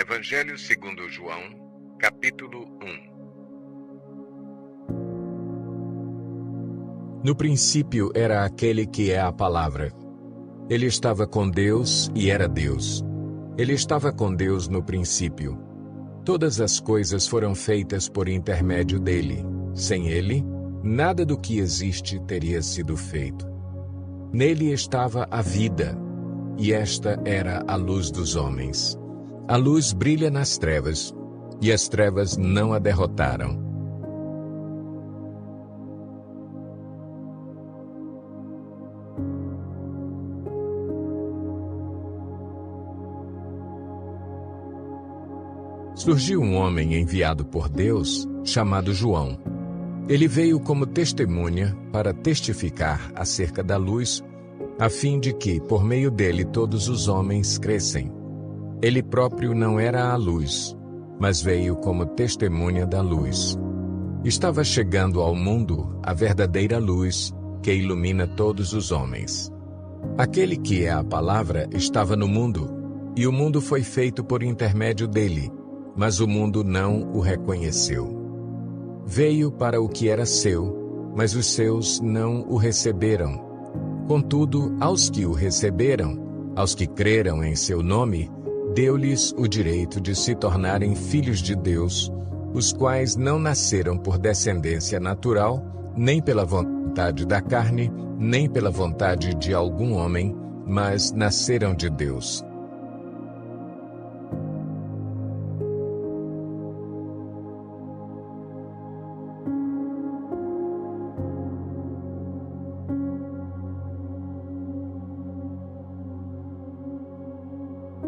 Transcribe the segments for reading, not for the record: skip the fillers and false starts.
Evangelho segundo João, capítulo 1. No princípio era aquele que é a Palavra. Ele estava com Deus e era Deus. Ele estava com Deus no princípio. Todas as coisas foram feitas por intermédio dele. Sem ele, nada do que existe teria sido feito. Nele estava a vida, e esta era a luz dos homens. A luz brilha nas trevas, e as trevas não a derrotaram. Surgiu um homem enviado por Deus, chamado João. Ele veio como testemunha para testificar acerca da luz, a fim de que, por meio dele, todos os homens crescem. Ele próprio não era a luz, mas veio como testemunha da luz. Estava chegando ao mundo a verdadeira luz, que ilumina todos os homens. Aquele que é a Palavra estava no mundo, e o mundo foi feito por intermédio dele, mas o mundo não o reconheceu. Veio para o que era seu, mas os seus não o receberam. Contudo, aos que o receberam, aos que creram em seu nome, deu-lhes o direito de se tornarem filhos de Deus, os quais não nasceram por descendência natural, nem pela vontade da carne, nem pela vontade de algum homem, mas nasceram de Deus.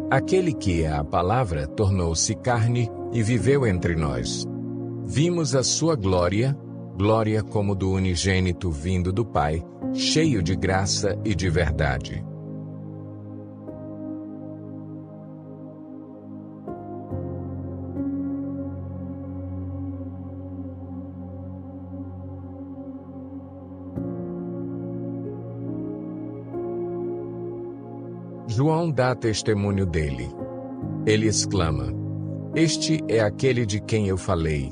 Aquele que é a Palavra tornou-se carne e viveu entre nós. Vimos a sua glória, glória como do unigênito vindo do Pai, cheio de graça e de verdade. João dá testemunho dele. Ele exclama: "Este é aquele de quem eu falei.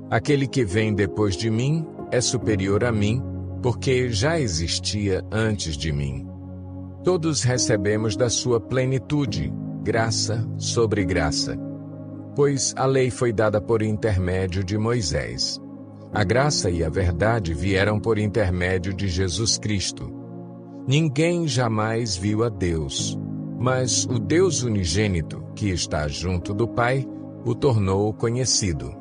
Aquele que vem depois de mim é superior a mim, porque já existia antes de mim. Todos recebemos da sua plenitude, graça sobre graça. Pois a lei foi dada por intermédio de Moisés. A graça e a verdade vieram por intermédio de Jesus Cristo. Ninguém jamais viu a Deus, mas o Deus unigênito, que está junto do Pai, o tornou conhecido."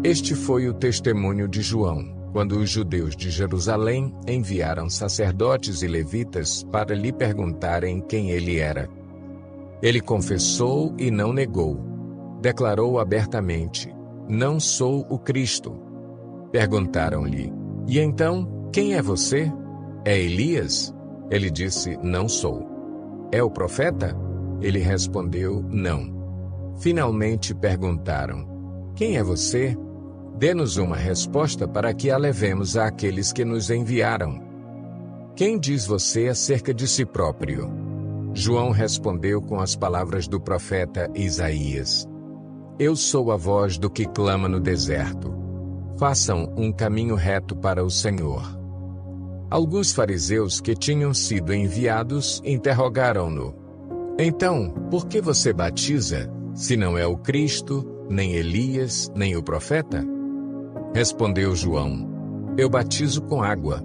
Este foi o testemunho de João, quando os judeus de Jerusalém enviaram sacerdotes e levitas para lhe perguntarem quem ele era. Ele confessou e não negou. Declarou abertamente: "Não sou o Cristo." Perguntaram-lhe: "E então, quem é você? É Elias?" Ele disse: "Não sou." "É o profeta?" Ele respondeu: "Não." Finalmente perguntaram: "Quem é você? Dê-nos uma resposta para que a levemos àqueles que nos enviaram. Quem diz você acerca de si próprio?" João respondeu com as palavras do profeta Isaías: "Eu sou a voz do que clama no deserto. Façam um caminho reto para o Senhor." Alguns fariseus que tinham sido enviados interrogaram-no: "Então, por que você batiza, se não é o Cristo, nem Elias, nem o profeta?" Respondeu João: "Eu batizo com água,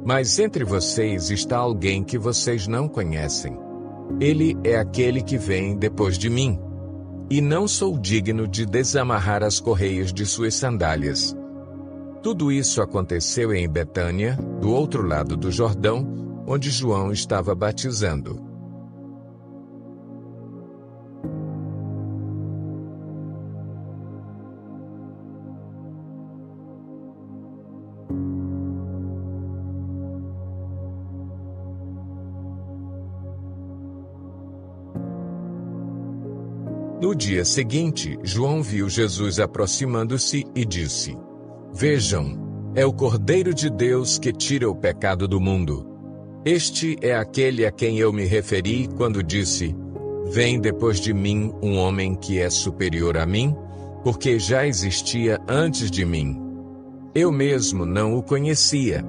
mas entre vocês está alguém que vocês não conhecem. Ele é aquele que vem depois de mim, e não sou digno de desamarrar as correias de suas sandálias." Tudo isso aconteceu em Betânia, do outro lado do Jordão, onde João estava batizando. No dia seguinte, João viu Jesus aproximando-se e disse: "Vejam, é o Cordeiro de Deus que tira o pecado do mundo. Este é aquele a quem eu me referi quando disse: vem depois de mim um homem que é superior a mim, porque já existia antes de mim. Eu mesmo não o conhecia,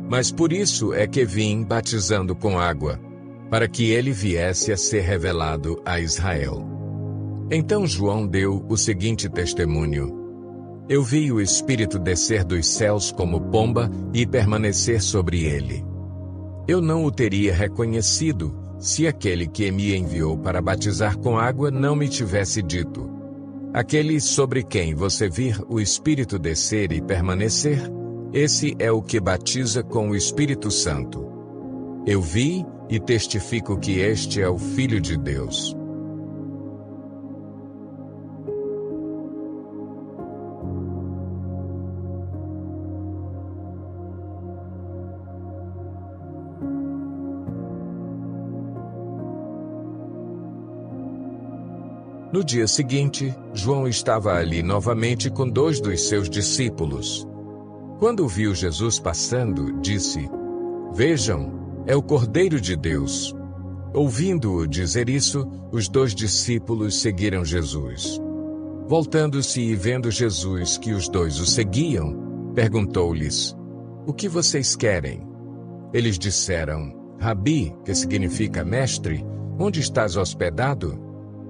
mas por isso é que vim batizando com água, para que ele viesse a ser revelado a Israel. Então João deu o seguinte testemunho: Eu vi o Espírito descer dos céus como pomba e permanecer sobre ele. Eu não o teria reconhecido se aquele que me enviou para batizar com água não me tivesse dito: Aquele sobre quem você vir o Espírito descer e permanecer, esse é o que batiza com o Espírito Santo. Eu vi e testifico que este é o Filho de Deus. No dia seguinte, João estava ali novamente com 2 dos seus discípulos. Quando viu Jesus passando, disse: Vejam, é o Cordeiro de Deus. Ouvindo-o dizer isso, os 2 discípulos seguiram Jesus. Voltando-se e vendo Jesus que os 2 o seguiam, perguntou-lhes: O que vocês querem? Eles disseram: Rabi, que significa mestre, onde estás hospedado?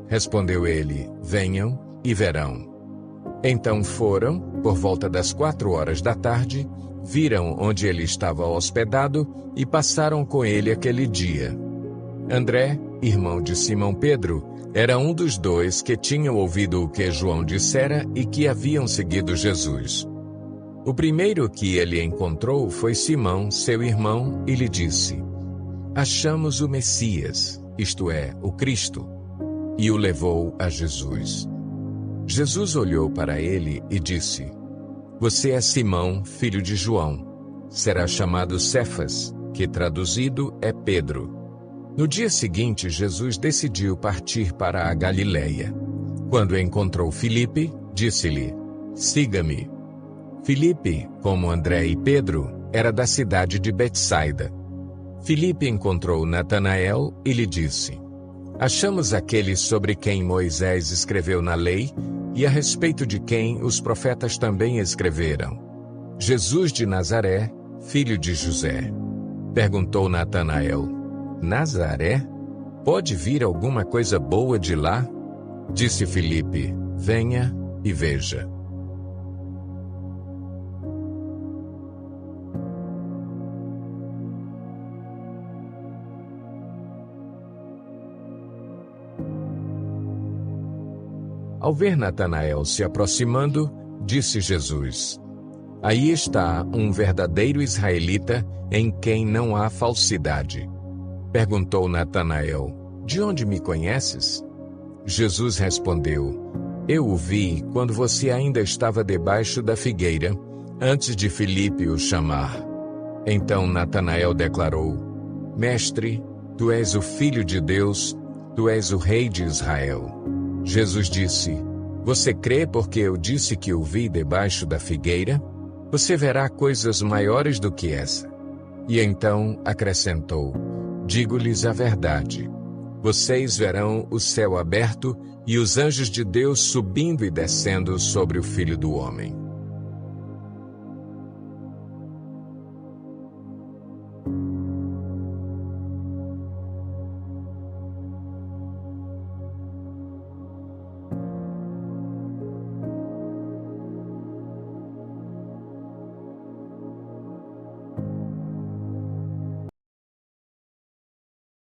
Respondeu ele: Venham e verão. Então foram, por volta das 4 da tarde, viram onde ele estava hospedado e passaram com ele aquele dia. André, irmão de Simão Pedro, era um dos 2 que tinham ouvido o que João dissera e que haviam seguido Jesus. O primeiro que ele encontrou foi Simão, seu irmão, e lhe disse: Achamos o Messias, isto é, o Cristo. E o levou a Jesus. Jesus olhou para ele e disse: Você é Simão, filho de João. Será chamado Cefas, que traduzido é Pedro. No dia seguinte, Jesus decidiu partir para a Galileia. Quando encontrou Filipe, disse-lhe: Siga-me. Filipe, como André e Pedro, era da cidade de Betsaida. Filipe encontrou Natanael e lhe disse: Achamos aquele sobre quem Moisés escreveu na lei e a respeito de quem os profetas também escreveram. Jesus de Nazaré, filho de José. Perguntou Natanael: Nazaré? Pode vir alguma coisa boa de lá? Disse Filipe: Venha e veja. Ao ver Natanael se aproximando, disse Jesus: Aí está um verdadeiro israelita em quem não há falsidade. Perguntou Natanael: De onde me conheces? Jesus respondeu: Eu o vi quando você ainda estava debaixo da figueira, antes de Filipe o chamar. Então Natanael declarou: Mestre, tu és o Filho de Deus, tu és o Rei de Israel. Jesus disse: Você crê porque eu disse que o vi debaixo da figueira? Você verá coisas maiores do que essa. E então acrescentou: Digo-lhes a verdade. Vocês verão o céu aberto e os anjos de Deus subindo e descendo sobre o Filho do Homem.